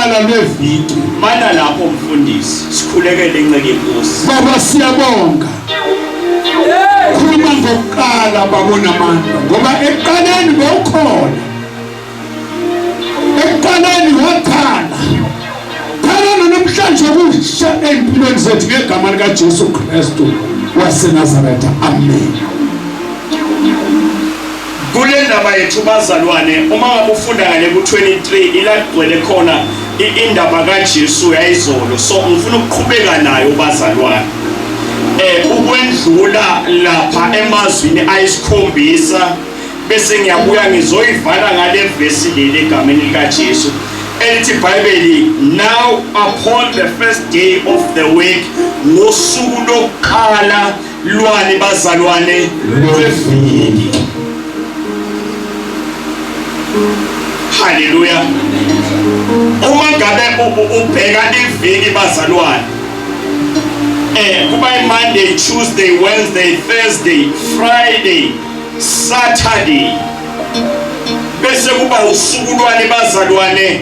lokuqala lweviki. Mana lapho mfundisi sikhulekele inceke inkosi. Baba siyabonga. Khuluma ngokuqala babona amandla ngoba ekuqaleni bowukhona. Ekuqaleni wathana. Thana namhlanje kusha empilweni zethu ngegama lika Jesu Kristu waseNazaretha. Amen. Kule ndaba yethu bazalwane uma ngabe ufunda ngale ku23 ilagcwele khona indaba kaJesu yayizolo, so ngifuna ukuqhubeka nayo bazalwane. Ukwendlula lapha emazwini ayisikhombisa bese ngiyabuya ngizoyivala ngale verse leli egameni lika Jesu elithi iBhayibheli, now upon the first day of the week, ngosuku lokuqala lwani bazalwane lweviki. Hallelujah. Uma ngabe ubheka iviki bazalwane, kuba Monday, Tuesday, Wednesday, Thursday, Friday, Saturday, bese kuba usuku lwani bazalwane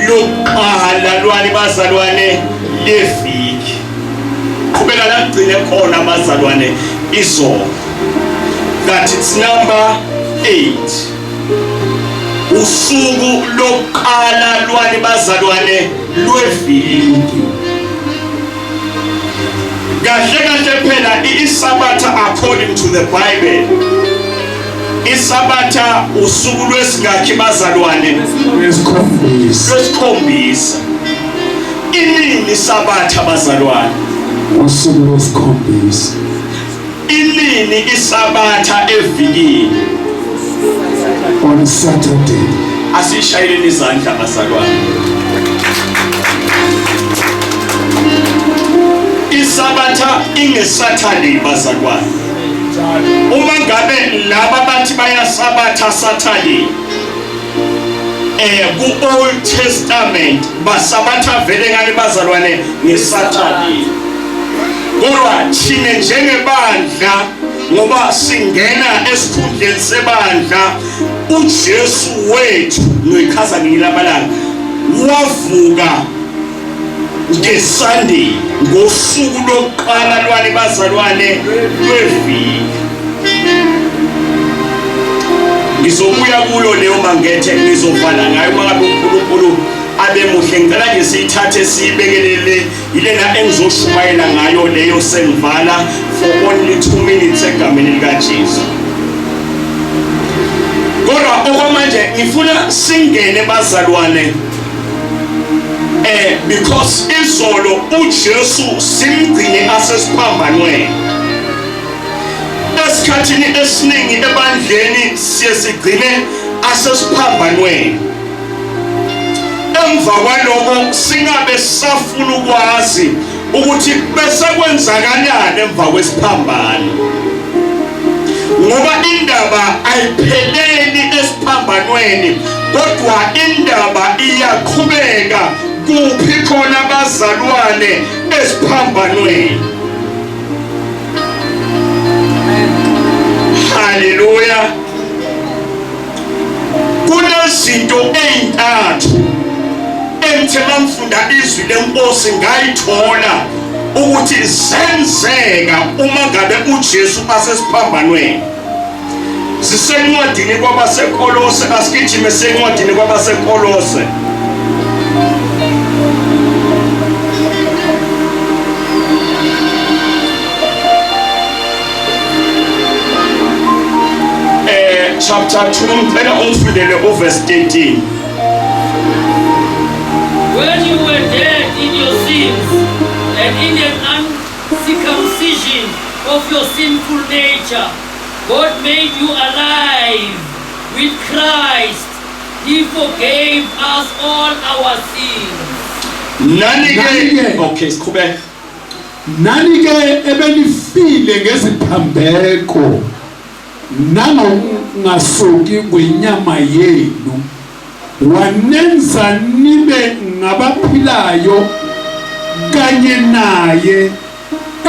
lokuqala lwani bazalwane leviki. Kubeka la gcine khona bazalwane izolo, that it's number 8. Usuku lokuqala lwani bazalwane lweviki. Kahle kahle phela isabatha according to the Bible, isabatha usuku lwesingakhi bazalwane? Lwesikhombisa. Inini isabatha bazalwane? Usuku lwesikhombisa. Inini isabatha evikini? On Saturday. Asishayeleni izandla bazalwane. Isabatha ingeSaturday bazalwane. Uma ngabe laba bathi bayasabatha Saturday, ku-Old Testament basabatha vele ngani bazalwane ngeSaturday. Kodwa thina njengebandla ngoba singena esikhundleni sebandla, uJesu wethu noyichaza ngilabalanga wavuka ngeSunday, ngosuku lokuqala lwani bazalwane lweviki. Ngizobuya kuyo leyo mangethe ngizovala ngayo mangabe uNkulunkulu abe muhle. Ngicela nje siyithathe siyibekelele ilena engizoshumayela ngayo leyo sengivala for only 2 minutes egameni lika Jesu. Kodwa okwamanje ngifuna singene bazalwane, because izolo uJesu simgcine asesiphambanweni. Esikhathini esiningi ebandleni siye sigcine asesiphambanweni. Emva kwaloko singabe safuna ukwazi ukuthi bese kwenzakalani emva kwesiphambano, ngoba indaba ayipheleli esiphambanweni kodwa indaba iyaqhubeka. Kuphi khona bazalwane esiphambanweni? Hallelujah. Kunezinto ezintathu engithela ngifunda izwi lenkosi ngayithola ukuthi zenzeka uma ngabe uJesu asesiphambanweni. Zisencwadini kwabaseKolose, asigijime sencwadini kwabaseKolose. Chapter 2, ngicela ungifundele verse 13. When you were dead in your sins and in an uncircumcision of your sinful nature, God made you alive with Christ. He forgave us all our sins. Okay, siqhubeka. Nani ke ebenifile ngeziphambeko nangasuki kwenyama yenu, wanenza nibe ngabaphilayo kanye naye,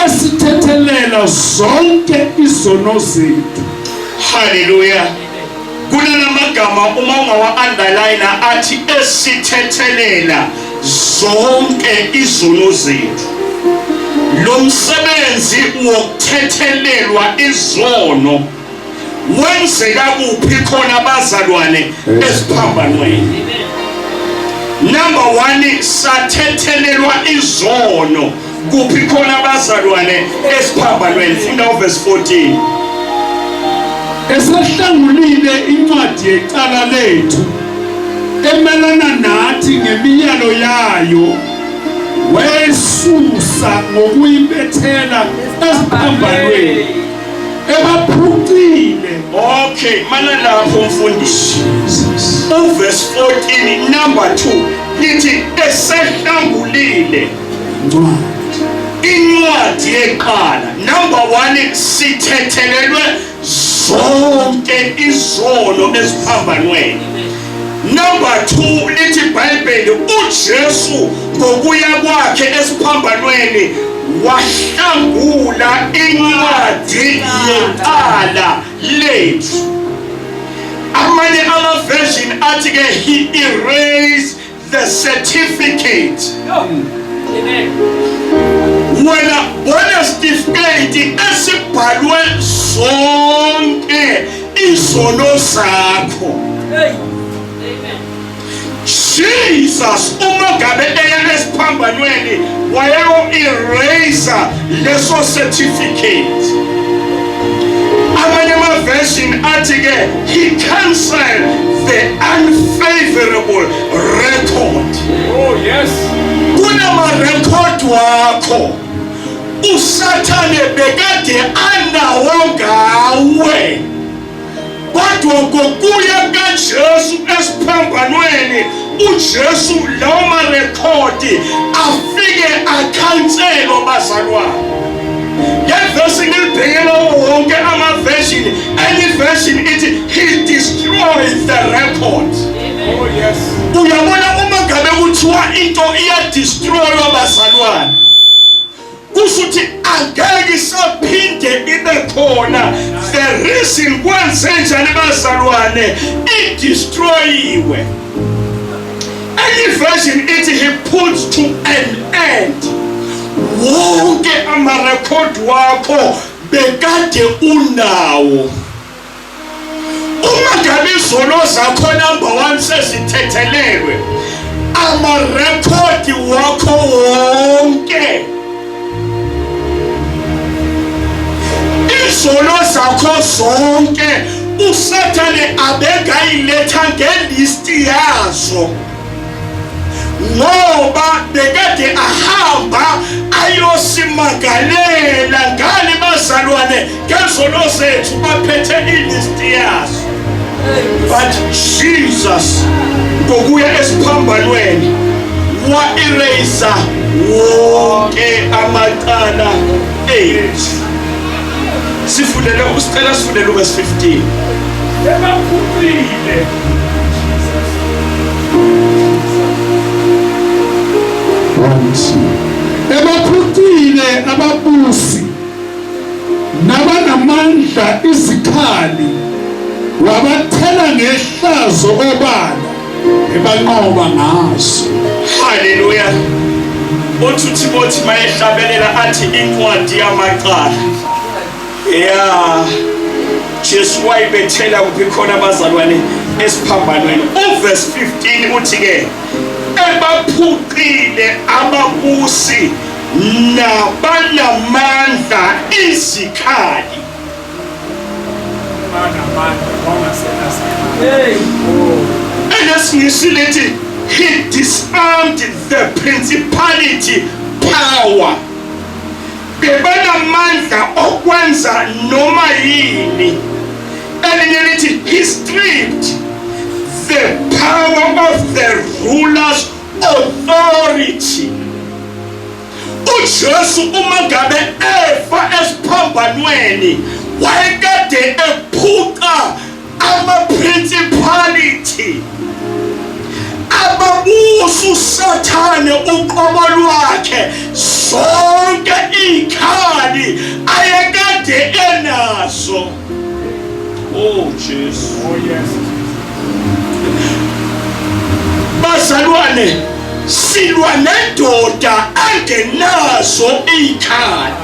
esithethelela zonke izono zethu. Hallelujah. kunalamagama uma ungawa-underline athi esithethelela zonke izono zethu. Lo msebenzi wokuthethelelwa izono wenzeka kuphi khona bazalwane esiphambanweni? Number 1, sathethelelwa izono kuphi khona bazalwane esiphambanweni? Funda uverse 14. Esehlangulile incwadi yecala lethu emelana nathi ngemiyalo yayo, wesusa ngokuyibethela esiphambanweni ebaphucile. Okay, mana lapho mfundisi. Uverse 14 number 2 lithi esehlangulile incwadi yeqala. Number 1, sithethelelwe zonke izono esiphambanweni. Number 2 lithi iBhayibheli uJesu ngokuya kwakhe esiphambanweni wahlangula incwadi yeqala lethu. Amanye ama-version athi ke he erased the certificate. Amen. Wena bona certificate esibhalwe zonke izono zakho. Amen. Jesus uma gabe eya esiphambanweni wayo-eraser leso certificate. Amanye ama-version athi ke he cancelled the unfavorable record. Oh yes. Kunama-record wakho usathane bekade anawo ngawe, kodwa ngokuya kaJesu esiphambanweni uJesu lawo ma-record afike akhanselwa bazalwane. Ngeverse ngilibhekela wonke ama-version, any version ithi he destroyed the record. Oh yes. Uyabona uma ngabe kuthiwa into iyadestroywa bazalwane, kusuthi angeke isaphinde ibe khona. The reason kwenze njani bazalwane idestroyiwe. Any version ithi he puts to an end. Wonke ama-record wakho bekade unawo. Uma ngabe izono zakho number 1 sezithethelelwe, ama-record wakho wonke, izono zakho zonke uSathane abekayiletha ngelisti yazo, ngoba bekade ahamba ayosimagalela ngani bazalwane ngezono zethu baphethe ilisti yazo. But Jesus ngokuya esiphambanweni wa-eraser wonke amacala ethu. Sifundele usicela sifundele uverse 15. Ebaphucile. Ebaphucile ababusi nabanamandla izikhali, wabathela ngehlazo obala ebanqoba ngazo. Hallelujah. Othi uThimothi mayehlabelela athi incwadi yamacala. Yeah. Jesu wayibethela kuphi khona bazalwane esiphambanweni. Uverse 15 uthi ke ebaphucile ababusi nabanamandla izikhali. Elesingisilethi he disarmed the principality power. Bebanamandla okwenza noma yini. Elinye lithi he stripped the power of the ruler's authority. uJesu uma ngabe efa esiphambanweni wayekade ephuca ama-principality, ababusa uSathane uqobo lwakhe, zonke izikhali ayekade enazo. Oh Jesus. Oh yes. Bazalwane, silwa nendoda angenazo ikhali.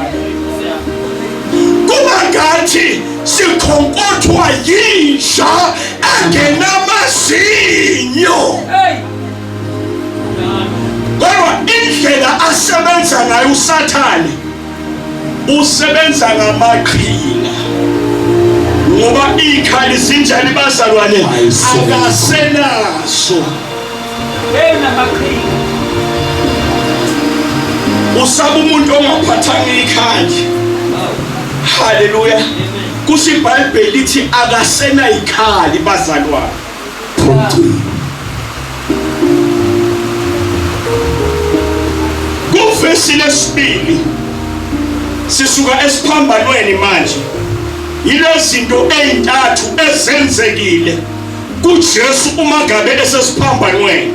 Kuba ngathi sikhonkothoa yinja engenamazinyo. Kodwa indlela asebenza ngayo uSathane usebenza ngamaqhinga. Ngoba ikhali zinjani bazalwane akasenazo. Usaba umuntu ongaphathanga ikhali. Hallelujah. Kusho iBhayibheli lithi akasena ikhali bazalwane. Kuvesi lesibili sisuka esiphambanweni manje. Yilezinto ezintathu ezenzekile kuJesu uma ngabe esesiphambanweni.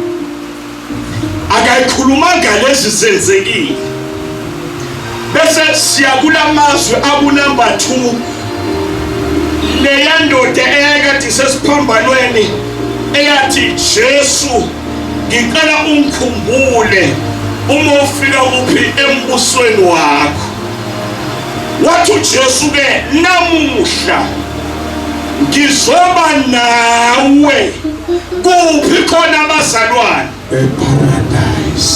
Akayikhuluma ngalezi zenzekile. Bese siyakulamazwe abu number 2. Leya ndoda eyakade sesiphambanweni eyathi Jesu ngicela ungikhumbule uma ufika kuphi embusweni wakho. Wathi Jesu ke namuhla ngizoba nawe kuphi khona abazalwane Paradise.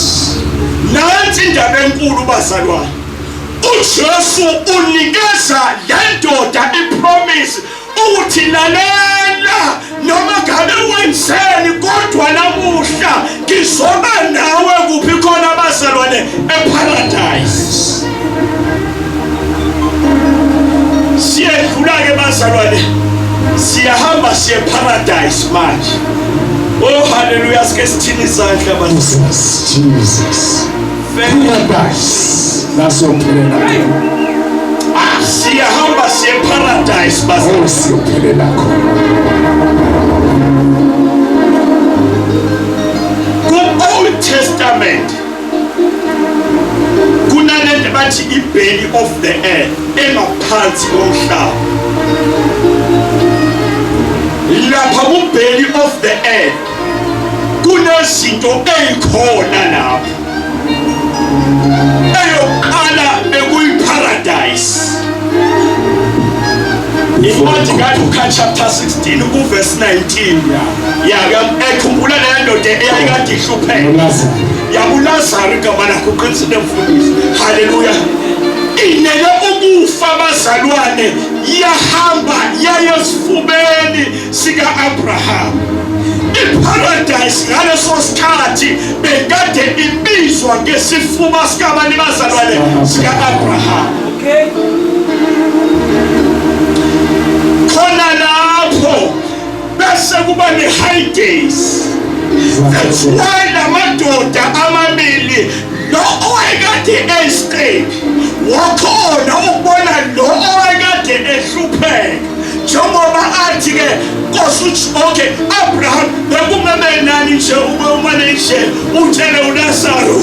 nansi indaba enkulu bazalwane. uJesu unikeza lendoda ipromise ukuthi lalela noma ngabe wenzeni kodwa namuhla ngizoba nawe kuphi khona abazalwane eparadise. Siyedlula ke bazalwane siyahamba siye paradise manje. Oh hallelujah sike sithini izandla bazalwane. Jesus. Paradise. That's what we're siyahamba siye paradise bazalwane. Ku-Old Testament kunalento bathi i-belly of the earth engaphansi komhlaba. Lapha ku-belly of the earth kunezinto ezikhona lapha. Eyokuqala bekuyi-paradise. Incwadi kaLuka chapter 16 verse 19. Ekhumbula leyo ndoda eyayikade ihlupheka. YakuLazaro igama lakho uqinisile mfundisi. Hallelujah. Inele ukufa bazalwane yahamba yaye esifubeni sika Abraham. I-paradise ngaleso sikhathi bekade ibizwa ngesifuba sikabani bazalwane sika Abraham. Okay. Khona lapho bese kuba ne-high days. That's why lamadoda amabili lo owayekade estable wakhona ukubona lo owayekade ehlupheka njengoba athi ke Nkosi uthi okay Abraham bekumele nani nje ube umane nje utshele uLazaro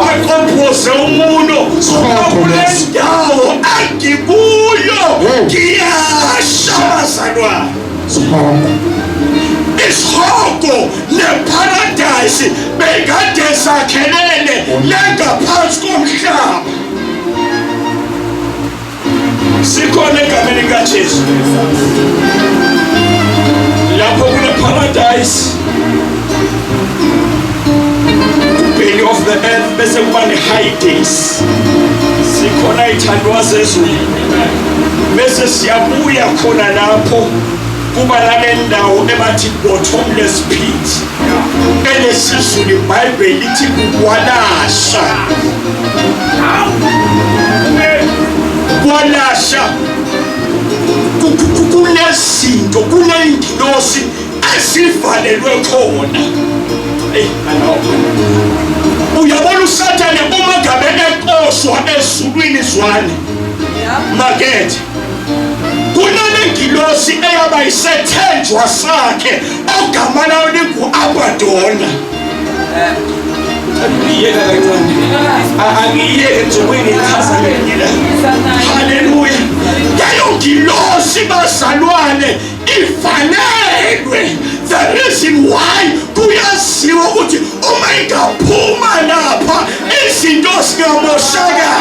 akompose umuno kule ndawo angikuyo ngiyasha bazalwane. Isihoko neparadise bekade sakhelele lengaphansi komhlaba. Sikhona egameni likaJesu lapho kule paradise belly of the earth bese kuba ne-high days. Sikhona ithandwa zezulu bese siyabuya khona lapho kuba nale ndawo ebathi bottomless pit. Elesizulu iBhayibheli lithi ukwalasha. Kwalasha kunezinto kuney'ngilosi ezivalelwe khona. Uyabona uSathane uma ngabe eqoshwa ezulwini zwane makethe kunengilosi eyaba yisethenjwa sakhe ogama lawo lingu-Abadona. Angiyeke nje kuyingichaza ngenye la. Hallelujah. leyo ngilosi bazalwane ivalelwe. The reason why kuyaziwa ukuthi uma ingaphuma lapha izinto zingamoshaka.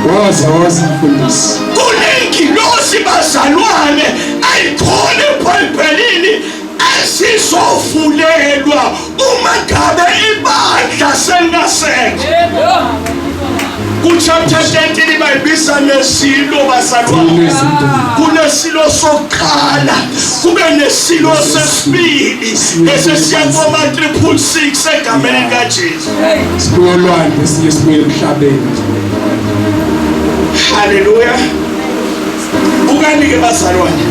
Waza mfundisi. Kunengilosi bazalwane ayikhona eBhayibhelini esizovulelwa uma ngabe ibandla selingasekho. Kuchapter 13 bayibisa nesilo bazalwane. Kunesilo sokuqala, kube nesilo sesibili esesiya koma 666 egameni likaJesu. Sibolwane siye emhlabeni. Hallelujah. Ukani-ke bazalwane,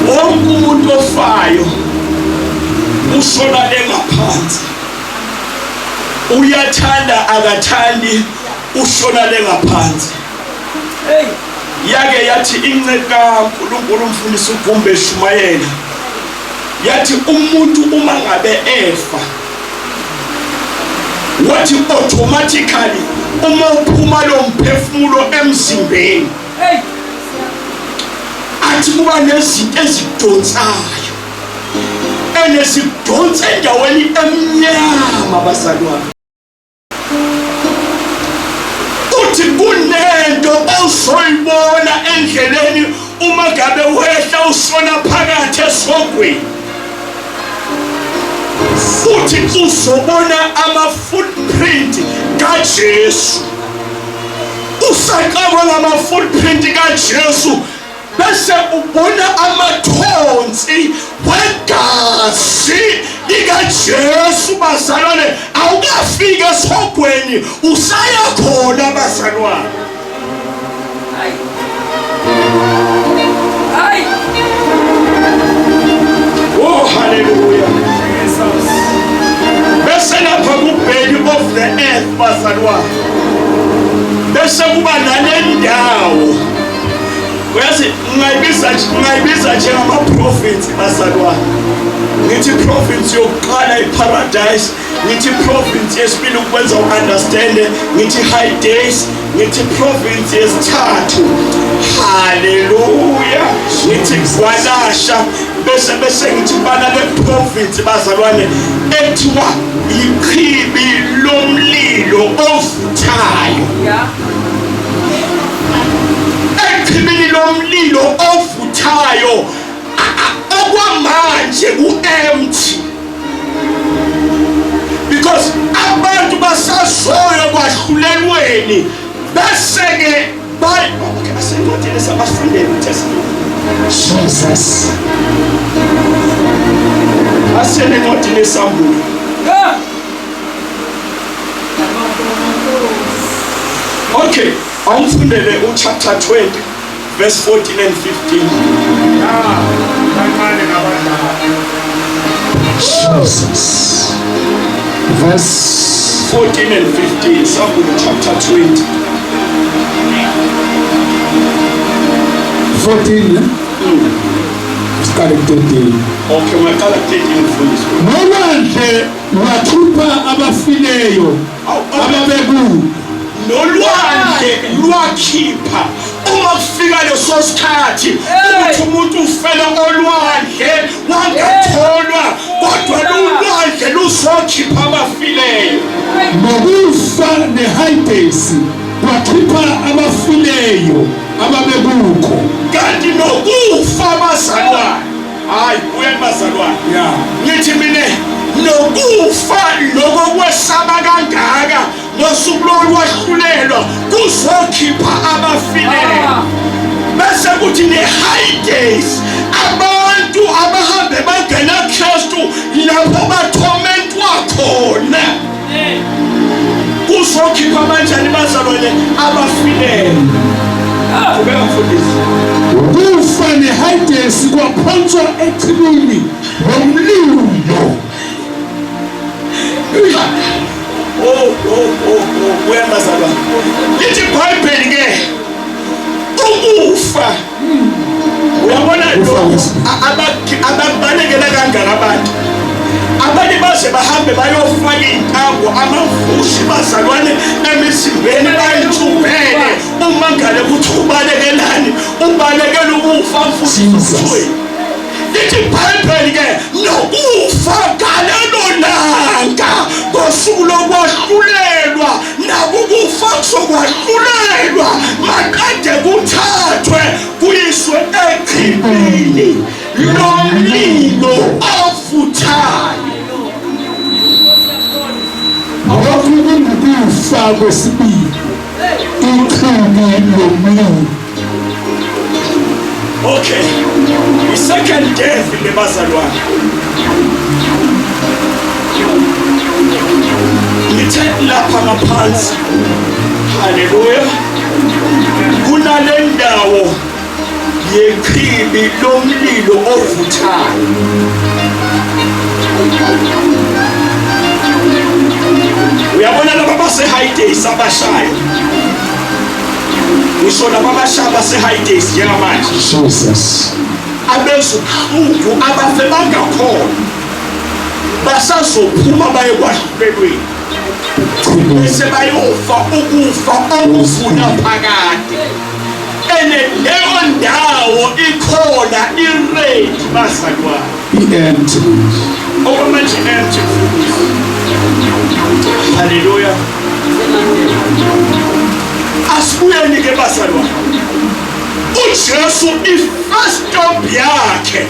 wonke umuntu ofayo ushona le ngaphansi. Uyathanda akathandi ushona le ngaphansi. Yake yathi inceka kaNkulunkulu umfundisi uGumbe Shumayela yathi umuntu uma ngabe efa wathi automatically uma uphuma lo mphefumulo emzimbeni athi kuba nezinto ezidonsayo enezidonsa endaweni emnyama bazalwane. Uthi kunento ozoyibona endleleni uma ngabe wehla usona phakathi esogweni. Futhi uzobona ama-footprint kaJesu. Usaqaba ngama-footprint kaJesu bese ubona amathonsi wegazi likaJesu bazalwane. Awukafika esogweni usaya khona bazalwane. Oh hallelujah. Bese lapha kubheli of the earth bazalwane. Bese kuba nale ndawo. Uyazi ngayibiza nje ngama-prophets bazalwane. Ngithi prophets yokuqala iparadise, ngithi prophets yesibili ukwenza u-understand, ngithi high days, ngithi prophets yesithathu. Hallelujah. Ngithi kwalasha bese ngithi bana be-prophets bazalwane ethiwa ichibi lomlilo ovuthayo. Ichibini lomlilo ovuthayo okwamanje ku-empty because abantu basazoyo kwahlulelweni bese-ke okay asenqothele sabafundele uTestament. Jesus. Asenqothele sambulo. Okay, awufundele uchapter 20 verse 14 and 15. Jesus. Verse 14 and 15. Sambulo chapter 20. 14. Start at 13. Okay, ngaqala 13 mfundisi. Nolwandle lwathupha abafileyo ababeku. Nolwandle lwakhipha uma kufika leso sikhathi ukuthi umuntu ufela olwandle wangatholwa kodwa ulwandle luzokhipha abafileyo. Nokufa neHades wakhipha abafileyo ababekukho. Kanti nokufa bazalwane. Hayi kuye bazalwane. Yeah. Ngithi mina nokufa lokokwesaba kangaka ngosuku lokwahlulelwa kuzokhipha abafileyo. Bese kuthi ne-high days abantu abahambe bangena Kristu lapho bathomentwa khona. Kuzokhipha kanjani bazalwane abafileyo? Kubeka mfundisi. Ukufa neHades kwaphonswa echibini ngomlilo. Uyabazalwane. Lithi iBhayibheli ke ukufa. Uyabona lo ababalekela kangaka abantu. Abanye baze bahambe bayofaka iy'ntambo amavushi bazalwane emisimbeni bayithumbele uma ngale kuthi ubalekelani ubalekela ukufa mfuthi lithi iBhayibheli-ke nokufa ngalelo langa ngosuku lokwahlulelwa nakukufa kuzokwahlulelwa makade kuthathwe kuyiswe echibini lomlilo ovuthayo. Akukufa kwesibili ichibi lomlilo. Okay, i-second death le bazalwane ngithe lapha ngaphansi, haleluya, kunale ndawo yechibi lomlilo ovuthayo. Uyabona laba base-high days abashayo, ngisho laba abashayo base-high days njengamanje, Jesus. abezubuhlungu abafe bangakhona basazophuma baye kwahlulelweni bese bayofa ukufa okufuna phakade. And leyo ndawo ikhona iredi bazalwane, Empty. okwamanje empty. Haleluya. Asibuyeni-ke bazalwane, uJesu i-first stop yakhe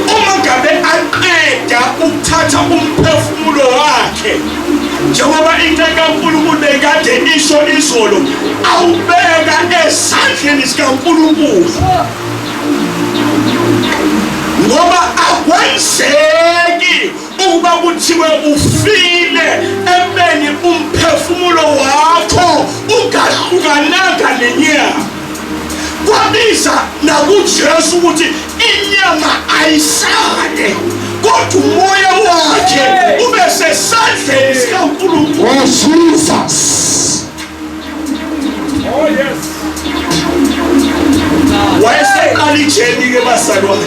uma ngabe aqeda ukuthatha umphefumulo wakhe, njengoba into kaNkulunkulu bekade isho izolo, awubeka esandleni sikaNkulunkulu, ngoba akwenzeki ukuba kuthiwe ufile emeni umphefumulo wakho ungahlukananga nenyama. Kwabiza nakuJesu ukuthi inyama ayisale kodwa umoya wakhe ube sesandleni sikaNkulunkulu. Oh Jesus. Oh yes. Wayeseqala ijeni-ke bazalwane,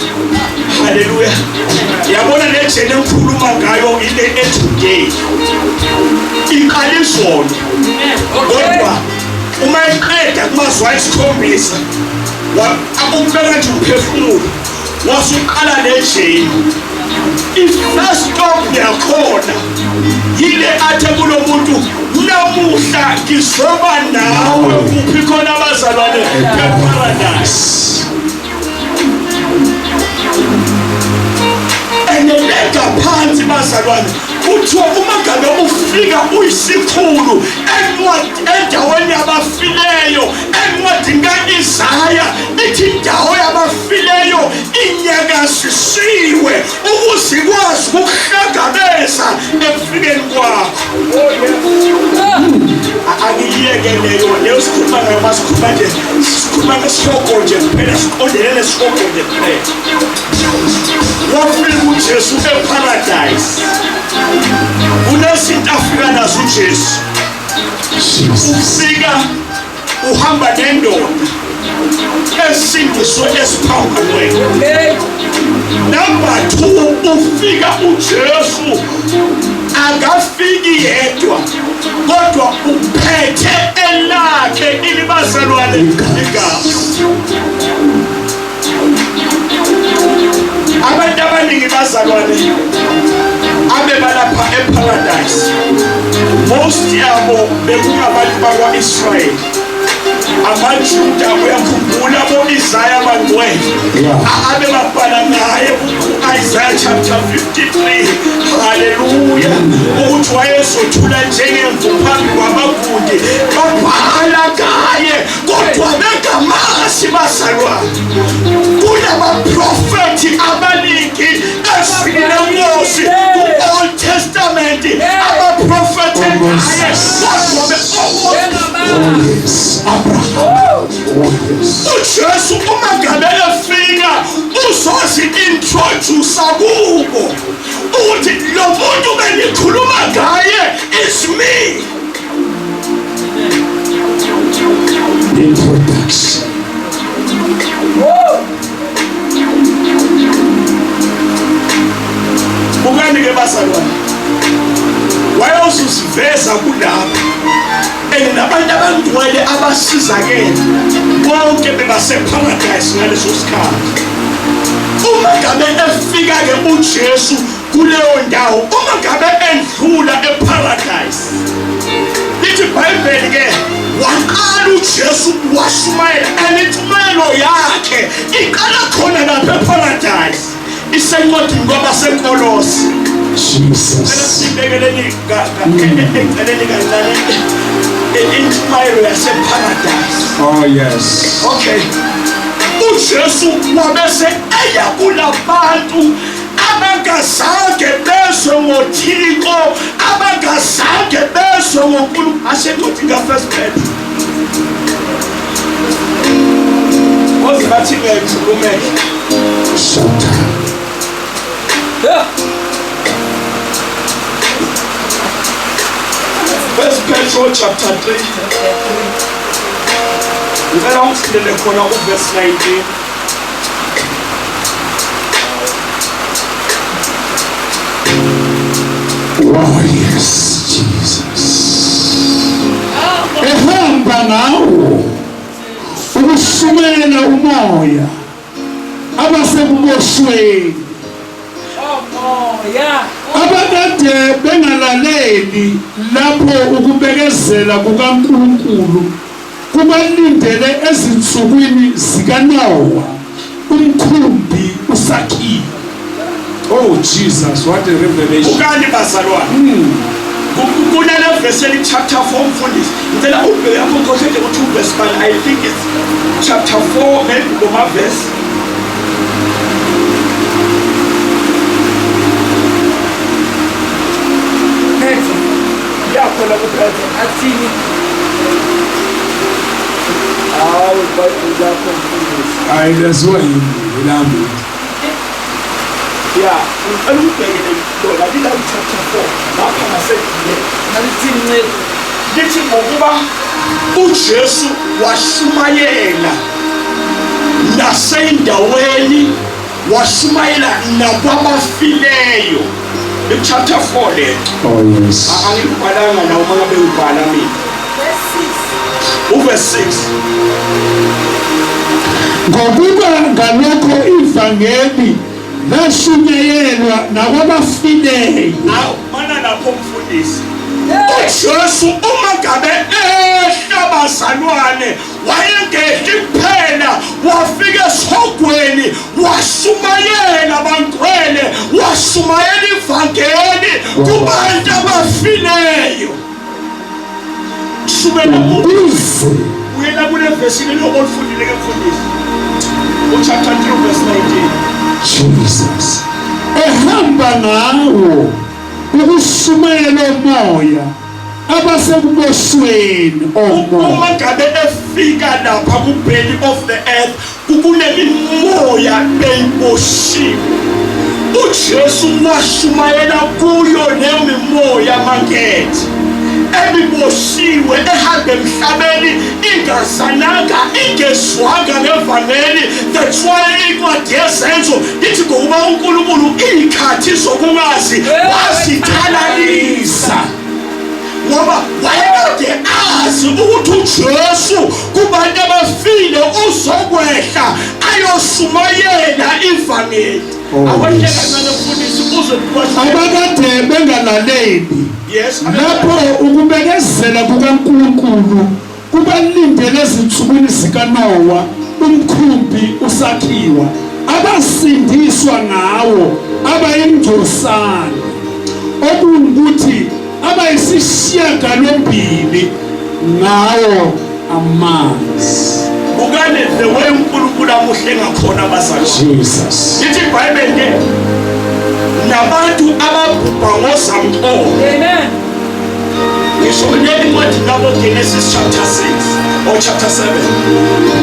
haleluya. Yabona le jeni engikhuluma ngayo ile etoday iqala izolo, kodwa uma eqeda kumazwi ayisikhombisa akubeka nje umphefumulo wasuqala le jeni. I-first stop yakhona yile athe kulo muntu, namuhla ngizoba nawe kuphi khona abazalwane eparadise. Eneleka phansi bazalwane, kuthiwa uma ngabe ufika uyisikhulu endaweni yabafileyo, encwadini ka-Isaya ithi indawo yabafileyo inyakazisiwe ukuze ikwazi ukuhlangabeza ekufikeni kwakho. Angiyekeleyo leyo sikhuluma ngayo, masikhuluma nje, sikhuluma ngesihloko nje kuphela, siqondelene sihloko nje kuphela. Wafika uJesu eparadise, kunezinto afika nazo uJesu. Ufika uhamba nendoda esindiswe esiphambanweni. Number 2, ufika uJesu akafiki yedwa kodwa uphethe elakhe ilibazalwane igazi. Abantu abaningi bazalwane abebalapha eparadise, most yabo bekungabantu bakwa-Israyeli, amaJuda. Uyakhumbula bo-Isaya abangcwele abebabhala ngaye ku-Isaiah chapter 53, haleluya, ukuthi wayezothula njengemvu phambi kwabafundi, babhala ngaye kodwa bengamazi bazalwane. Kunabaprofethi abaningi ezwini lenkosi ku-Old Testament abaprofethe ngaye uJesu uma ngabe efika uzozi-introduce kubo ukuthi lo muntu bengikhuluma ngaye is me. Introduction. bukani ke bazalwane wayozusiveza kulapha and nabantu abangcwele abasizakele bonke bebaseparadise ngaleso sikhathi. Uma ngabe efika ke uJesu kuleyo ndawo, uma ngabe endlula eparadise, lithi iBhayibheli ke waqala uJesu washumayela impumelelo yakhe iqala khona lapha eparadise, isencwadini kwabaseKolosi. Jesus. Impumelelo yaseparadise. Oh yes. Okay. uJesu wabese eya kulabantu abangazange bezwe ngoThixo, abangazange bezwe ngoNkulunkulu. Asekothi ngaFirst Peter ozibathi ngikhulumeke Showtime. First Peter chapter 3. Ngicela ungisilele khona uverse 19. Oh yes, Jesus. Ehamba nawo ukusumela umoya abasekuboshweni abakade bengalaleli lapho ukubekezela kukaNkulunkulu kubalindele ezinsukwini zikaNoah umkhumbi usakhiwe. Oh Jesus, what a revelation. Ukani bazalwane. Kunale verse in chapter 4 mfundisi. Ngicela ubheke lapho konke ukuthi verse 1. I think it's chapter 4 maybe kuma verse. Yeah, khona kuphela athini. Uyakho mfundisi. Hayi lezo yini Yeah, alubhekele lona lila chapter 4 lapha ngasedile nalithini lithi ngokuba uJesu washumayela nasendaweni, washumayela nababafileyo. Chapter 4 le. Oh yes. Angikubhalanga nawo uma ngabe ubhala mina. Verse 6. Ngokuba ngalokho ivangeli lashunyayelwa nakwabafileyo. Mana lapho mfundisi. uJesu uma ngabe ehla bazalwane wayengehli kuphela, wafika esogweni washumayela abangcwele, washumayela ivangeli kubantu abafileyo. Shumela Uze uyela kule verse le olufundile ke mfundisi. Chapter 3 verse 19. Jesus. Ehamba nawo ukushumayela umoya abasekuboshweni omoya. Uma ngabe efika lapha ku belly of the earth kunemimoya beyiboshiwe, uJesu washumayela kuyo leyo mimoya mankethi ebiboshiwe ehambe emhlabeni ingazananga ingezwanga ngevangeli. That's why incwadi yezenzo ithi ngokuba uNkulunkulu izikhathi zokungazi wasithalalisa, ngoba wayekade azi ukuthi uJesu kubantu abafile uzokwehla ayoshumayela ivangeli. Awahleka kancane mfundisi uze abakade bengalaleli. Yes, lapho ukubekezela kukaNkulunkulu kubalindele ezinsukwini zikaNoah umkhumbi usakhiwa, abasindiswa ngawo abayingcosana okuwukuthi abayisishiyagalombili ngawo amanzi. bukane the way uNkulunkulu amuhle ngakhona bazalwane. Jesus. Ithi iBhayibheli ke nabantu ababhubha ngozamcolo. Amen. Ngisho incwadi nabo Genesis chapter 6 or chapter 7.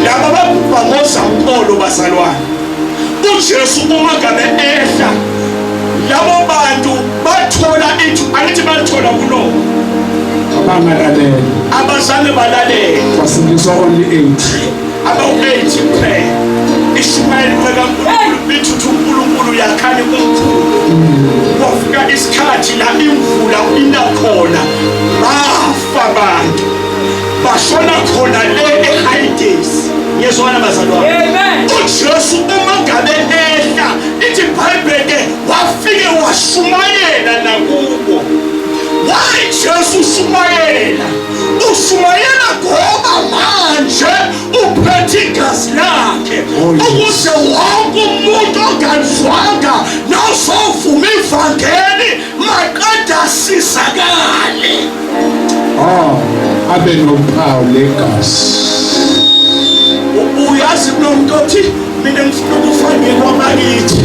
Laba ababhubha ngozamcolo bazalwane, uJesu uma ngabe ehla labo bantu bathola angithi bathola kuno Abangalaleli abazange balalele basindiswa only 8. about 8 kuphela. Ishumayeli kaNkulunkulu lithi uNkulunkulu yakhani komkhulu wafika ngesikhathi la imvula ina khona bafa abantu bashona khona le eHades. Yezwana bazalwane. Amen. uJesu uma ngabe ehla ithi iBhayibheli wafike washumayela nakubo. Why Jesu ushumayela? Ushumayela ngoba manje uphethe igazi lakhe ukuze wonke umuntu ongazwanga nosovuma ivangeli maqeda sisakale. abe nophawu legazi. Uyazi kunomuntu othi mina ngifuna ukufana kwabakithi.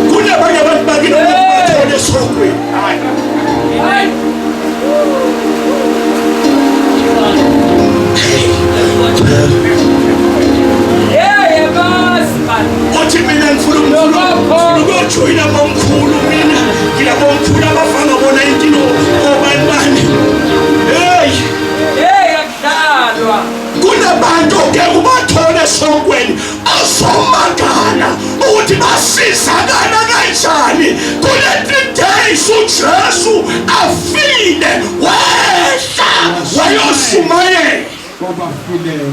Kunabanye abantu bakithi abathole esokweni. Amen. Yeah, boss, man. Uthi mina ngifuna ukujoyina bomkhulu mina ngilabomkhulu abafana bo-19 obani. Hey, Akudlalwa. kunabantu ke ubathole esokweni ozomangala ukuthi basizakala kanjani kule 3 days uJesu afile wehla wayoshumayela. Kwabafileyo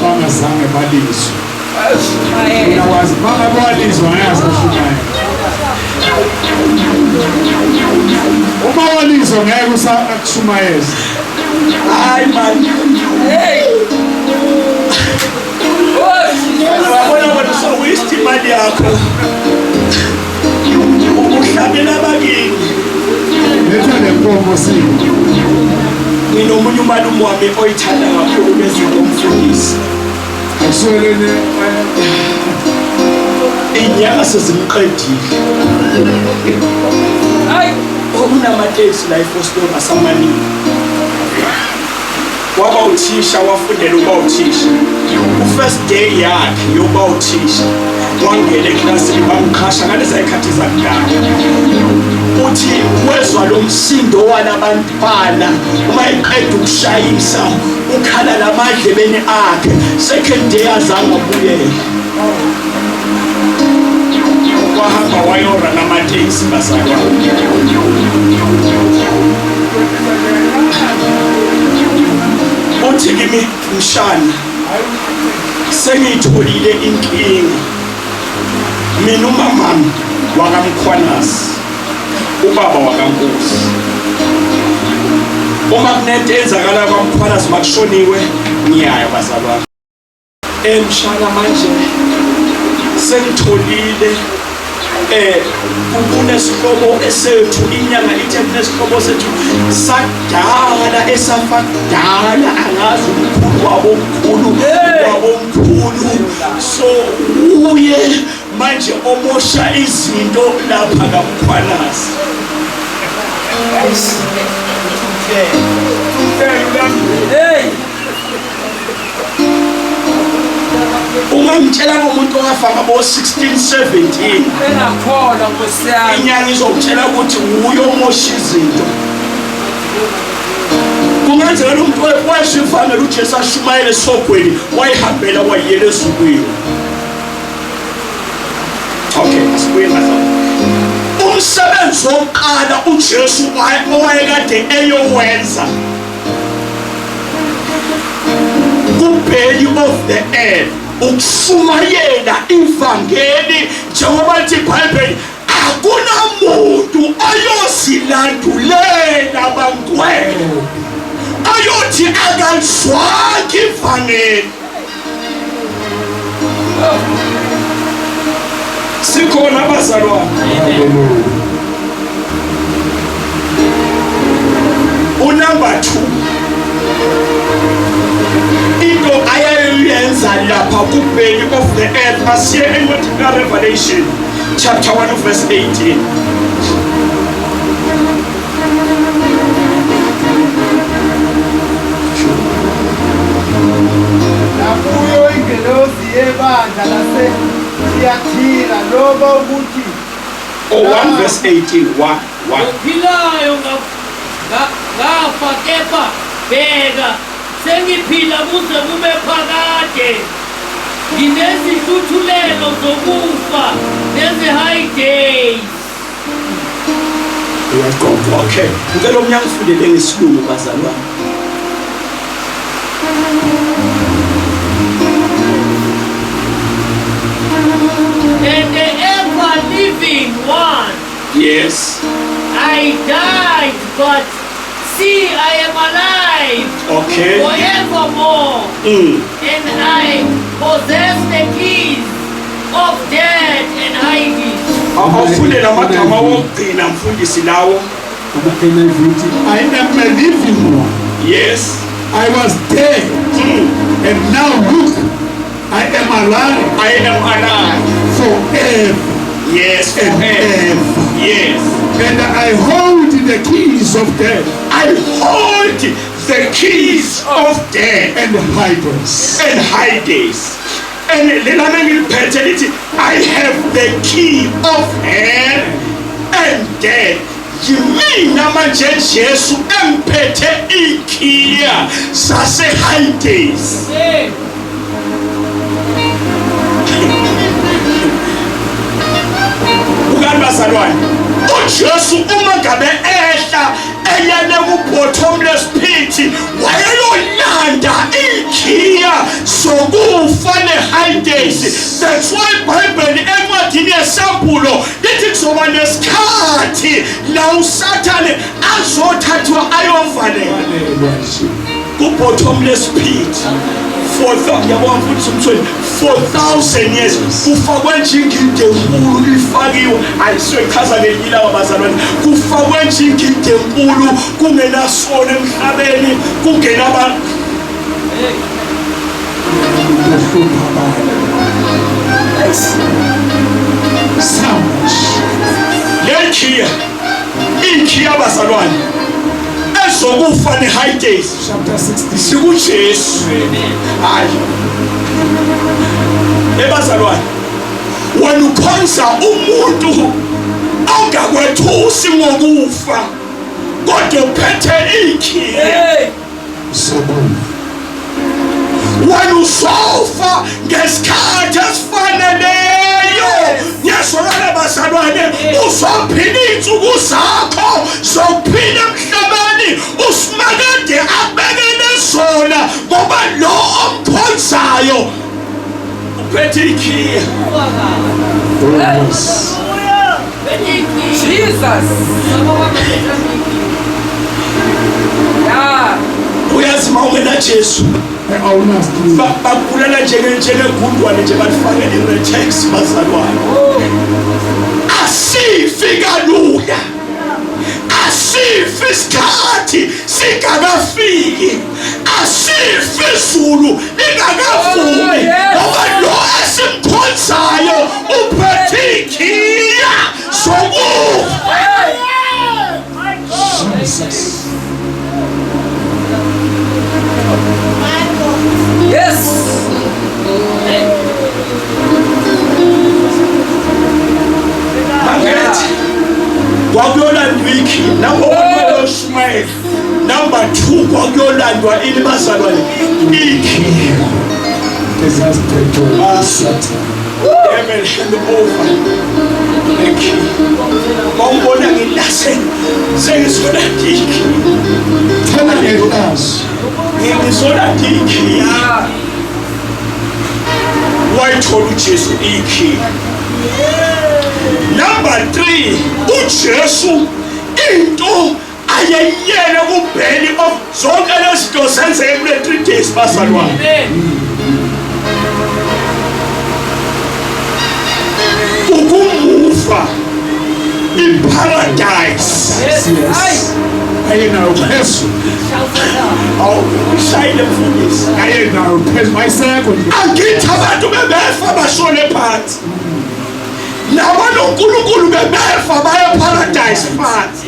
bangazange balizwe. Uyawazi bangabalizwa ngayazi bashumayela. Uma walizwa ngeke usakushumayeza. Hayi man, wabona wena so-waste imali yakho uhlabela abakini. Letha le nkomo sini. Nginomunye umalume wami oyithanda kakhulu bezinto umfundisi. Akusolene Inyanga sezimqedile. Hayi. Okunamateksi la eFostore asamaningi. Waba uthisha wafundela ukuba uthisha. First day yakhe yokuba uthisha wangena eklasini bamqhasha ngalezi ayikhathi zakudala. Uthi wezwa lo msindo walabantwana uma eqeda ukushayisa ukhala lamadlebeni akhe. Second day azange abuyele. Wahamba wayora namateksi bazalwane. Uthi kimi mshana sengiyitholile inkinga. Mina umamami wakamkhwanasi ubaba wakankosi. Uma kunento enzakala kwaMkhwanasi makushoniwe ngiyaya bazalwane. Mshana manje sengitholile kunesihlobo esethu inyanga ithe kunesihlobo sethu sadala esafadala angazi umkhulu wabomkhulu so uye manje omosha izinto lapha kaMkhwanasi. Ungangitshela ngomuntu owafa ngabo 16-17 Engakhona nkosiyami. inyanga izokutshela ukuthi uyo omosha izinto. Kungenzeka lo muntu wayeshivangela uJesu ashumayele esogweni wayihambela wayiyela ezulwini. Okay, asibuye bazalwane. Umsebenzi wokuqala uJesu owayekade eyowenza kuBelly of the earth ukushumayela ivangeli njengoba lithi iBhayibheli akunamuntu ayozilandulela bangcwele ayothi akalizwanga ivangeli. Sikhona abazalwane. Unumber 2 into ayayenza lapha kuBelly of the earth asiye encwadini kaRevelation chapter 1 verse 18. Nakuyo ingelosi yebandla laseThiatira loba ukuthi 1 verse 18. 1. Ophilayo ngafa kepha bheka sengiphila kuze kube phakade. Nginezihluthulelo zokufa neze-high days. ngiyaqonda. Okay, ngicela omnye angifundele ngesilungu bazalwane. And the ever living one, Yes. I died, but see, I am alive Okay. forevermore, and I possess the keys of death and Hades. Awufunde lamagama wokugcina mfundisi lawo. I am a living one. Yes. I was dead, and now look, I am alive I am alive. forever Yes. and Forever. ever. Yes. And I hold the keys of death I hold the keys of death and Hades. and Hades. And lelana ngiliphethe lithi I have the key of hell and death. Yimina manje Jesu emphethe ikhiya sase Hades. Hey, Ukani bazalwane, uJesu uma ngabe ehla eyele ku-bottomless pit wayeyolanda ikhiya sokufa ne-Hades. That's why iBhayibheli encwadini yesambulo lithi kuzoba nesikhathi la uSathane azothathwa ayovalelwa ku-bottomless pit for 4,000 years. Kufakwe njenginto enkulu ifakiwe, ayisichaza ngenyila abazalwane. Kufakwe njenginte enkulu kungenasono emhlabeni, kungenaba lekhiya ikhiya abazalwane ezokufa ne-Hades Chapter 16. sikuJesu. Hayi ebazalwane, wena ukhonza umuntu ongakwethusi ngokufa kodwa uphethe ikhiya. hey, So move. Wena usofa ngesikhathi esifaneleyo. Ngiyasolana bazalwane, uzophila iy'nsuku zakho zokuphila emhlabeni usimakade abekele zona ngoba lo omkhonzayo uphethe ikhiya. Yes. Jesus. Yeah. Uyazi uma ungena Jesu I almost do. bakulela njengegundwane nje balifakele i-retex bazalwane. Asifi kalula, asifi isikhathi singakafiki, asifi izulu lingakavumi ngoba lo esimkhonzayo uphethe ikhiya sokufa. Jesus. Yes. Bangethi kwakuyolandwa ikhiya. Number 1 kwakuyoShumayeli. Number 2 kwakuyolandwa ini bazalwane ikhiya. Jesus prayed Satan. Amen. Hand over. Thank you. Mawubona ngilase sengizola diki. Tell him us. Ngizola diki. Wayithola uJesu ikhiya. Number 3, uJesu into ayeyele kubheli of zonke lezinto zenzeke kule 3 days bazalwane. Ukumuva in paradise. Yes. I now pass. Awushayile mfundisi. I now pass my second. Angithi abantu bebefa bashone phansi. Laba noNkulunkulu bebefa baye paradise phansi.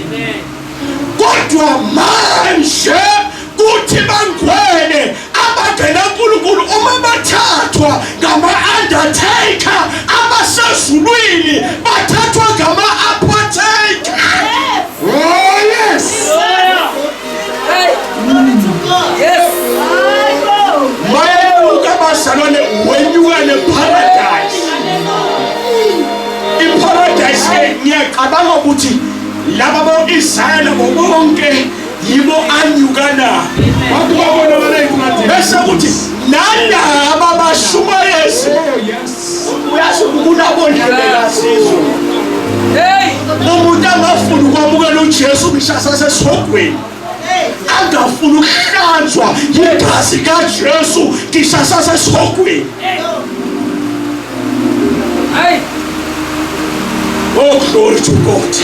Kodwa manje kuthi bangcwele abangena uNkulunkulu uma bathathwa ngama-undertaker abasezulwini bathathwa ngama-apotheker. Oh yes. Hey. Yes. Mayeluka bazalwane wenyukane paradise. I-paradise ke ngiyacabanga ukuthi laba bo-Israyeli bonke yibo anyukana bese kuthi nalaba bashumayezi uyazi kunabondlela sizwe umuntu angafuni ukwamukela uJesu ngisha sesogweni angafuni ukuhlanzwa yigazi kaJesu ngisha sesogweni. Oh, glory to God.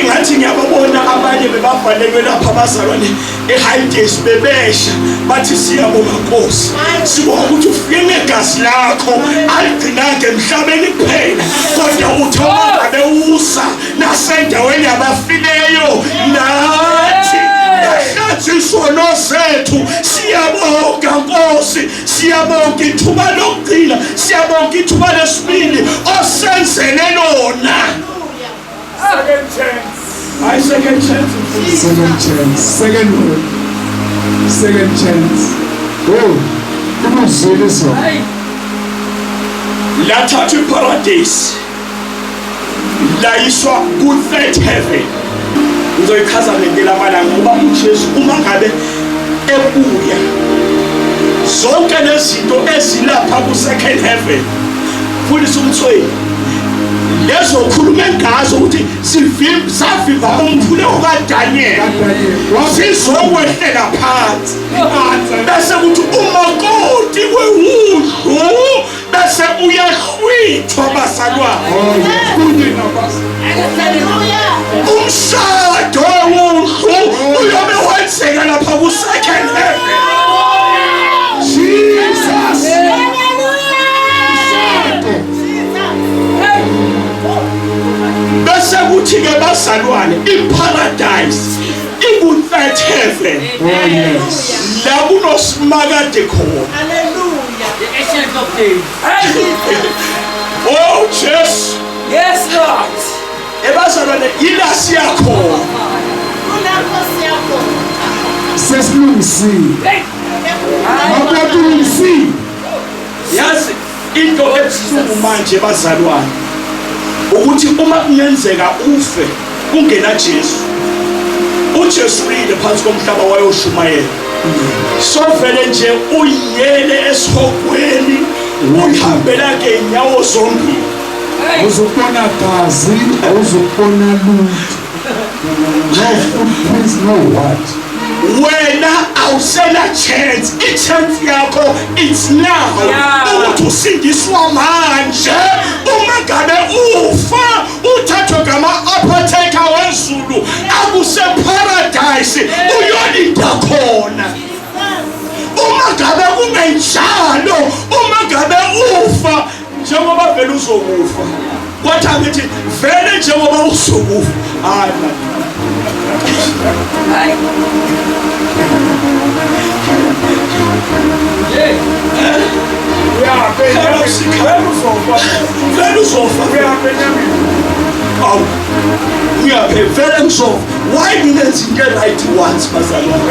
Ngathi ngiyababona abanye bebavalelwe lapha abazalwane eHighdays bebesha bathi siyabonga Nkosi sibonga ukuthi ufike negazi lakho aligcinanga emhlabeni kuphela kodwa uthi ungabe usa nasendaweni yabafileyo nathi yahlathi isono sethu. Siyabonga Nkosi, siyabonga ithuba lokugcina, siyabonga ithuba lesibili osenzele lona. Second chance. Second chance. Second chance. Second word. Second chance. Oh, come on, say this one. Lathatha iparadise layiswa ku-third heaven. Ngizoyichaza ngendlela amalanga ngoba uJesu uma ngabe ebuya zonke lezinto ezilapha ku-second heaven futhi umthweni lezo khuluma ngazo ukuthi savimba umphuleko kaDaniel sizokwehlela phansi bese kuthi umakoti wewudlu bese uyahlwithwa bazalwane. Umshado wewudlu uyobe wenzeka lapha ku-second heaven. Jesus. Bese kuthi-ke bazalwane iparadise iku-third heaven. Oh yes. La kunoSimakade khona. Hallelujah. The ancient of days. Oh Jesus. Yes, Lord. Ebazalwane ila siyakhona. Sesilungisile. Mabulungisi. Yazi into ebuhlungu manje bazalwane ukuthi uma kungenzeka ufe kungena Jesu. uJesu uyile phansi komhlaba wayoshumayela. So vele nje uyele esihogweni uyihambela ngeenyawo zombili. Uzobona gazi, uzobona lutho. No footprints, no what. Wena awusela chance, i-chance yakho it's now. Ukuthi usindiswa manje uma ngabe ufa uthathwe ngama-apotheker wezulu akuse paradise uyolinda khona. Uma ngabe kungenjalo, uma ngabe ufa njengoba vele uzokufa kwathi angithi vele njengoba uzokufa vele ngizofa. Why ngingenzi into right once bazalwane?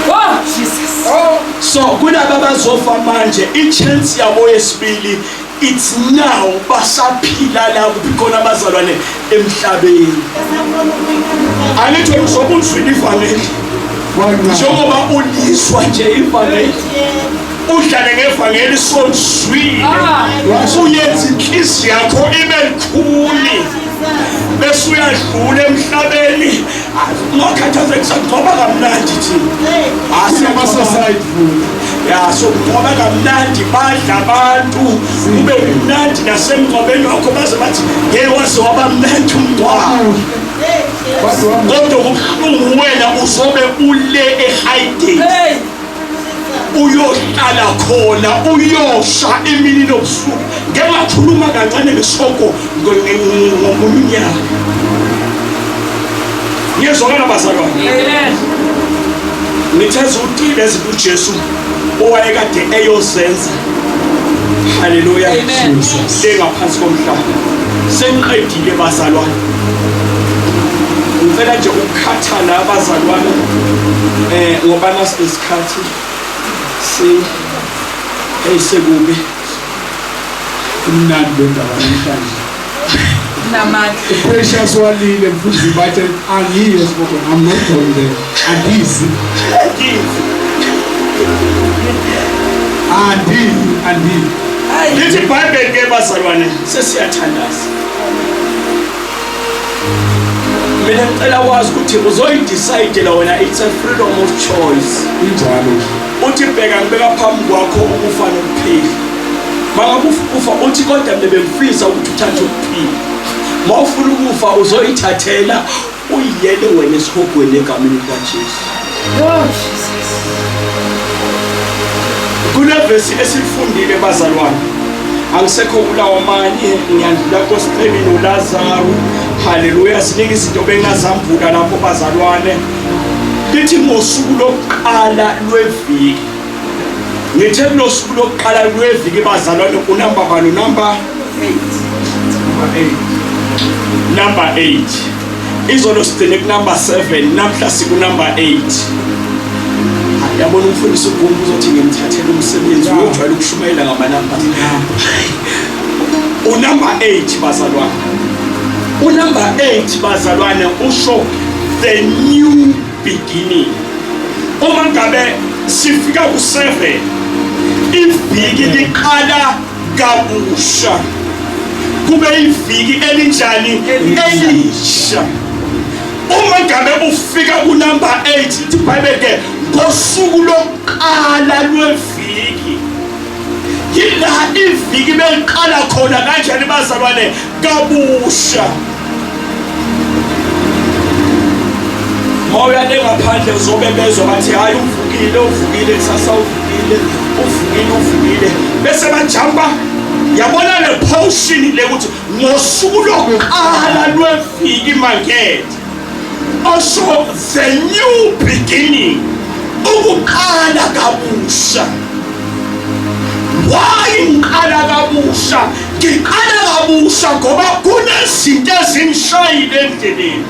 Oh, Jesus. So kulaba bazofa manje i-chance yabo yesibili it's now. Basaphila la kukhona abazalwane emhlabeni. Angithi uzobuzwini ivangeli njengoba uliswa nje ivangeli udlale ngevangeli sonzwile uyenza inhliziyo yakho ibe likhuni bese uyadlula emhlabeni ungakhathazeki sakugcoba kamnandi thina Society food. ya sokugcoba kamnandi badla abantu kube mnandi nasemngcwabeni wakho baze bathi ngeke waze waba mnandi umngcwabo kodwa kubuhlungu wena uzobe ule eHighdays uyohlala khona uyosha imini nobusuku. Ngeke ngakhuluma kancane ngesoko ngomunyaka ngiyezwakala bazalwane. Amen. Ngitheza uqile ezinto uJesu owayekade eyozenza. Hallelujah. Amen. Ngaphansi komhlaba sengiqedile bazalwane. Ngicela nje ukukhathala abazalwane ngoba nasisikhathi sekubi Kumnandi bendaba namhlanje. Namandla. The precious one leader who's invited, and he has spoken. I'm not going there. And he's. And he. lithi iBhayibheli ke bazalwane sesiyathandaza. Mina ngicela wazi ukuthi uzoyidecide wena, it's a freedom of choice. Injalo. Uthi bheka ngibeka phambi kwakho ukufa nokuphila. Mangabe ufa uthi kodwa bebemfisa ukuthi uthathe ukuphila. Mawufuna ukufa uzoyithathela uyiyele wena esihogweni egameni likaJesu. Oh, Jesus. Kunevesi esifundile bazalwane. Angisekho kulawo manye ngiyandlula koSiphemini uLazaro. Haleluya, sinika izinto bengazamvuka lapho bazalwane. Lithi ngosuku lokuqala lweviki. Ngithe kulosuku lokuqala lweviki bazalwane unamba balo number 8. Izolo sigcine kunumber 7, namhla siku number 8. Yabona umfundisi uGumbu uzothi ngimthathele umsebenzi uyojwayela ukushumayela ngamanamba. Unumber 8 bazalwane. Unumber 8 bazalwane usho the new beginning. Uma ngabe sifika ku7, iviki liqala kabusha. Kube iviki elinjani elisha. Uma ngabe ufika kunumber 8 lithi iBhayibheli ke ngosuku lokuqala lweviki. Yila iviki beliqala khona kanjani bazalwane kabusha. Mawuyale ngaphandle uzobebezwa bathi hayi uvukile kusasa uvukile bese bajamba. Yabona le portion le ukuthi ngosuku lokuqala lweviki makethe. Also the new beginning. Ukuqala kabusha. Why ngiqala kabusha? Ngiqala kabusha ngoba kunezinto ezimshayile endleleni.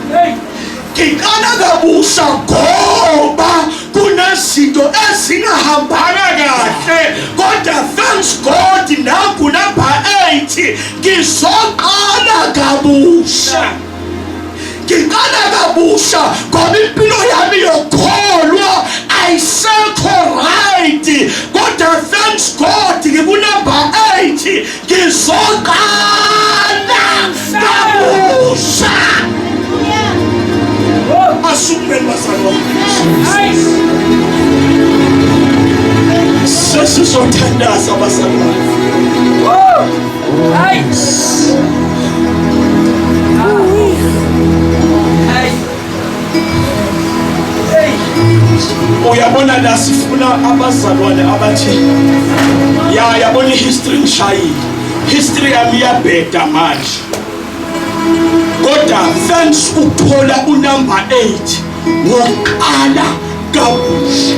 Ngiqala kabusha ngoba kunezinto ezingahambanga kahle. Kodwa thanks God naku number 8 ngizoqala kabusha. Ngiqala kabusha ngoba impilo yami yokholwa ayisekho right. Kodwa thanks God ngikunumber 8 ngizoqala kabusha. Asumeni bazalwane. Sesizothandaza bazalwane. Uyabona la sifuna abazalwane abathi yabona ihistory ngishayile. History yami yabheda manje. Kodwa thanks ukuthola unumber 8 ngokuqala kabusha.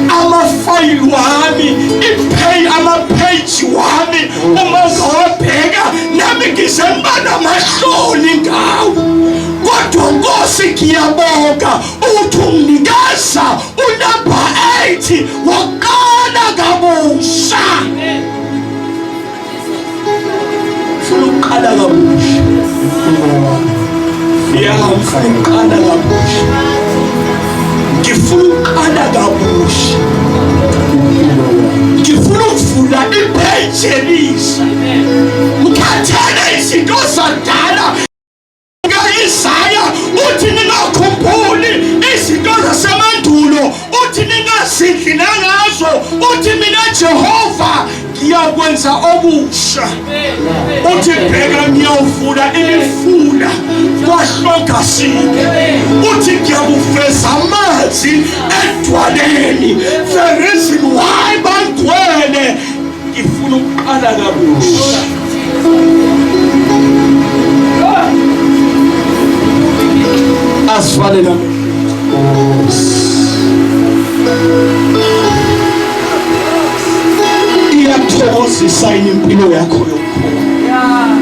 Amafayili wami amapage wami uma ngawabheka nami ngizembana amahloni ngawo. Kodwa Nkosi ngiyabonga ukuthi unginikeza unumber 8 wokuqala kabusha. Funa ukuqala kabusha. Ngifuna ukuqala kabusha. Ngifuna ukuqala kabusha. Ngifuna ukuvula ipage elisha. Ngikhathele izinto zadala. Isaya uthi ningakhumbuli izinto zasemandulo, uthi ningazidli nangazo, uthi mina Jehova ngiyakwenza okusha. Uthi bheka ngiyavula imifula kwahlongasini. Uthi ngiyakuveza amanzi edwaleni. The reason why bangcwele ngifuna ukuqala kabusha. Asfale nami. Iyathokozisa impilo yakho yokukhona.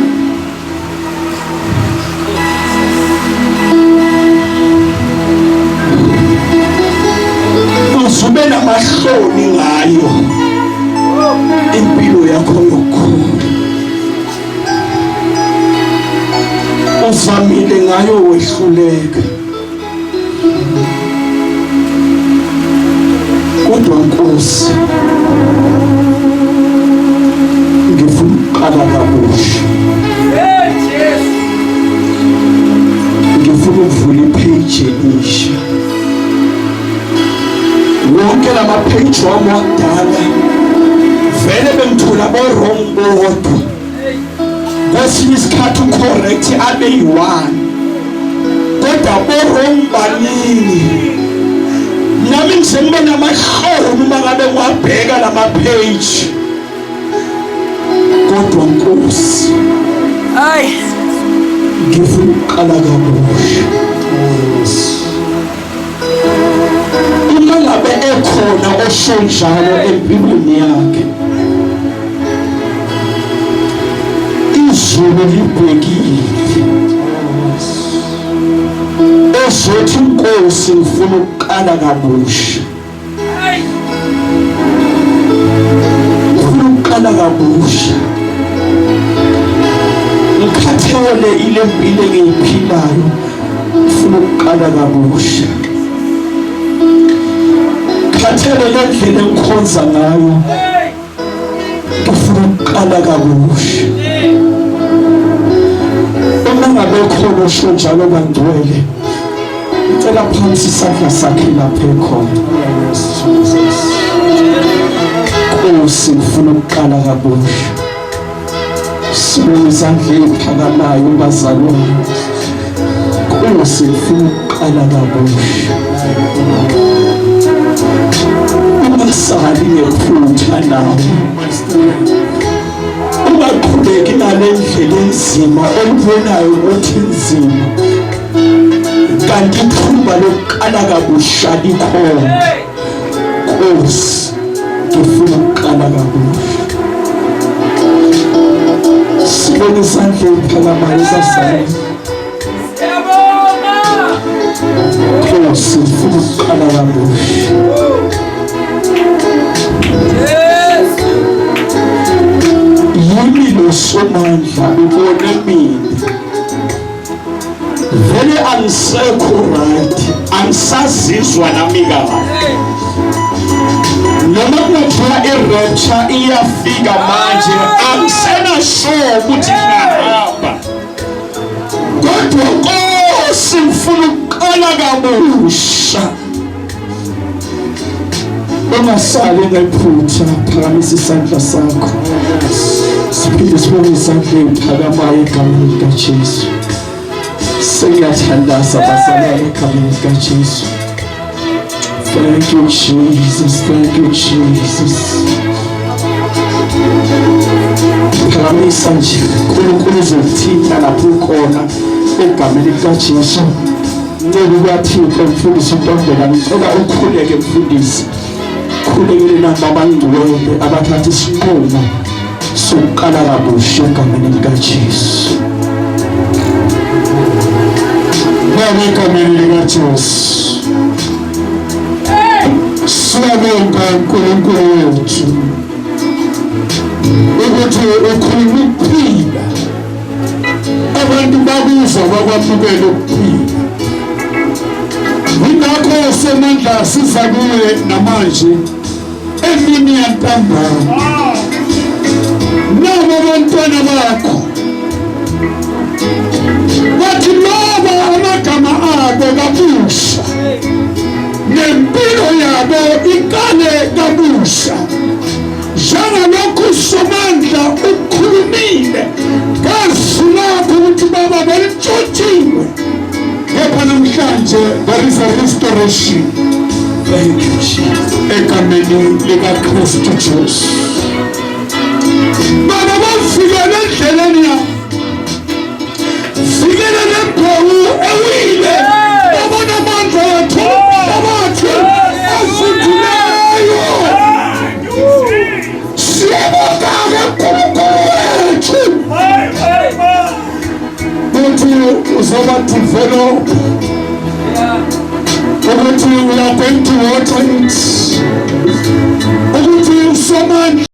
Uzube namahloni ngayo impilo yakho yokukhona. ngayo wehluleka, kodwa Nkosi ngifuna ukuqala kabusha. Ngifuna ukuvula ipage elisha. Wonke lama page wami wakudala vele bengithola bo-wrong bodwa. Kwesinye isikhathi ucorrect abe yi-1 kodwa bo-wrong baningi. Nami ngisengibona amahlobo uma ngabe ngiwabheka lama page. Kodwa Nkosi ngifuna ukuqala kabusha. Uma ngabe ekhona osho njalo empilweni yakhe, izulu libhekile, ezothi Nkosi ngifuna ukuqala kabusha, ngifuna ukuqala kabusha, ngikhathele ile mpilo engiyiphilayo, ngifuna ukuqala kabusha, ngikhathele le ndlela engikhonza ngayo, ngifuna ukuqala kabusha. Uma ngabe khona osho njalo bangcwele, ngicela phansi isandla sakhe lapha ekhona. Nkosi ngifuna ukuqala kabusha. Sibone izandla eziphakamayo bazalwane. Nkosi ngifuna ukuqala kabusha. Ungasali ngephutha nawe, ungaqhubeki ngale ndlela enzima olibonayo ukuthi inzima, kanti ithuba lokuqala kabusha likhona. Nkosi ngifuna ukuqala kabusha. Sibone izandla eziphakamayo bazalwane. Nkosi ngifuna ukuqala kabusha. Yimi lo somandla ubone mina vele angisekho right, angisazizwa nami kahle. Noma kuthiwa i-rapture iyafika manje, angisenasure ukuthi ngiyahamba, kodwa Nkosi ngifuna ukuqala kabusha. Ungasali ngephutha, phakamisa isandla sakho. Siphinde sibone izandla eziphakamayo egameni likaJesu. Sengiyathandaza bazalwane egameni likaJesu. Thank you Jesus, thank you Jesus. Phakamisa nje, uNkulunkulu uzothinta lapho ukhona egameni likaJesu. Ngicela ukuyathixo mfundisi uNtombela, ngicela ukhuleke mfundisi. Khulekele nabo abangcwele abathatha isinqumo sokuqala kabusha egameni likaJesu. Baba, egameni likaJesu siyabonga uNkulunkulu wethu ukuthi ukhuluma ukuphila, abantu bakuzwa bakwamukela ukuphila. Ingakho semandla siza kuwe namanje emini yantambama. Nabo abantwana bakho bathi loba amagama abo kabusha, nempilo yabo iqale kabusha. Njengalokhu uSomandla ukhulumile ngazwi lakho ukuthi Baba belitshotshiwe, kepha namhlanje there is a restoration. Thank you Jesus. Egameni likaKristu Jesu. Baba bafikele endleleni yakho, fikele nembewu ewile, babona amandla ethu, babathi afuthileyo. Siyabonga uNkulunkulu wethu ukuthi uzoba develop, ukuthi we are going to water it, ukuthi uSomandla